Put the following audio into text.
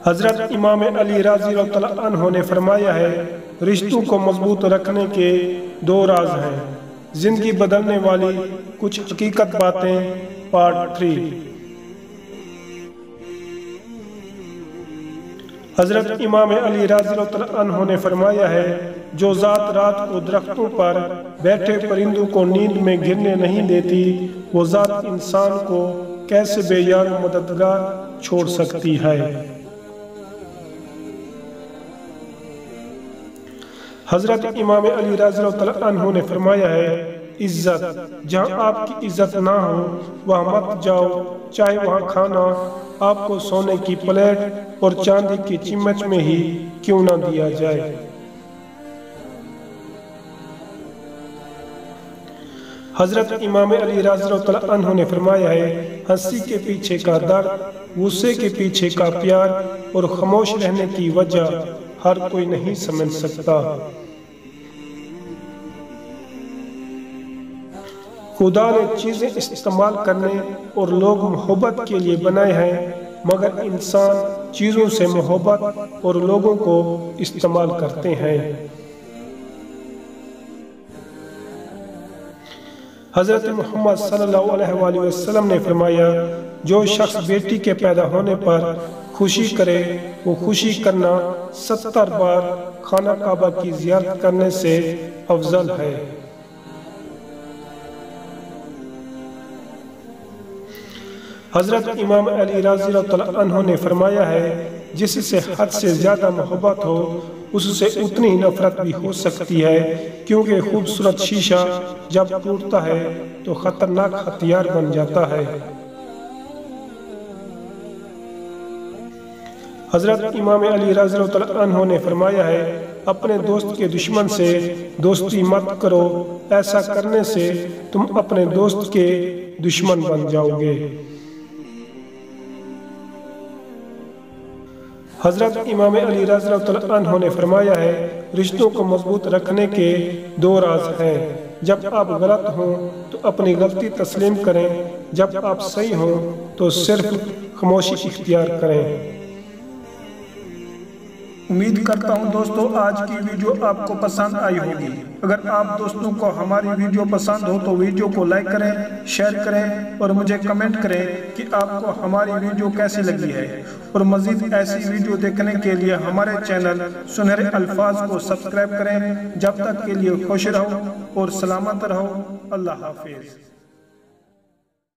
حضرت امام علی رضی اللہ عنہ نے فرمایا ہے، رشتوں کو مضبوط رکھنے کے دو راز ہیں۔ زندگی بدلنے والی کچھ حقیقت باتیں، پارٹ 3۔ حضرت امام علی رضی اللہ عنہ نے فرمایا ہے، جو ذات رات کو درختوں پر بیٹھے پرندوں کو نیند میں گرنے نہیں دیتی، وہ ذات انسان کو کیسے بے یار و مددگار چھوڑ سکتی ہے۔ حضرت امام علی رضی اللہ عنہ نے فرمایا ہے، عزت جہاں آپ کی عزت نہ ہو وہاں مت جاؤ، چاہے وہاں کھانا آپ کو سونے کی پلیٹ اور چاندی کی چمچ میں ہی کیوں نہ دیا جائے۔ حضرت امام علی رضی اللہ عنہ نے فرمایا ہے، ہنسی کے پیچھے کا درد، غصے کے پیچھے کا پیار اور خاموش رہنے کی وجہ ہر کوئی نہیں سمجھ سکتا۔ خدا نے چیزیں استعمال کرنے اور لوگ محبت کے لیے بنائے ہیں، مگر انسان چیزوں سے محبت اور لوگوں کو استعمال کرتے ہیں۔ حضرت محمد صلی اللہ علیہ وآلہ وسلم نے فرمایا، جو شخص بیٹی کے پیدا ہونے پر خوشی کرے، وہ خوشی کرنا 70 بار خانہ کعبہ کی زیارت کرنے سے افضل ہے۔ حضرت امام علی رضی اللہ عنہ نے فرمایا ہے، جس سے حد سے زیادہ محبت ہو اس سے اتنی ہی نفرت بھی ہو سکتی ہے، کیونکہ خوبصورت شیشہ جب ٹوٹتا ہے تو خطرناک ہتھیار بن جاتا ہے۔ حضرت امام علی رضی اللہ عنہ نے فرمایا ہے، اپنے دوست کے دشمن سے دوستی مت کرو، ایسا کرنے سے تم اپنے دوست کے دشمن بن جاؤ گے۔ حضرت امام علی رضی اللہ عنہ نے فرمایا ہے، رشتوں کو مضبوط رکھنے کے دو راز ہیں۔ جب آپ غلط ہوں تو اپنی غلطی تسلیم کریں، جب آپ صحیح ہوں تو صرف خاموشی اختیار کریں۔ امید کرتا ہوں دوستو آج کی ویڈیو آپ کو پسند آئی ہوگی۔ اگر آپ دوستوں کو ہماری ویڈیو پسند ہو تو ویڈیو کو لائک کریں، شیئر کریں اور مجھے کمنٹ کریں کہ آپ کو ہماری ویڈیو کیسی لگی ہے، اور مزید ایسی ویڈیو دیکھنے کے لیے ہمارے چینل سنہرے الفاظ کو سبسکرائب کریں۔ جب تک کے لیے خوش رہو اور سلامت رہو۔ اللہ حافظ۔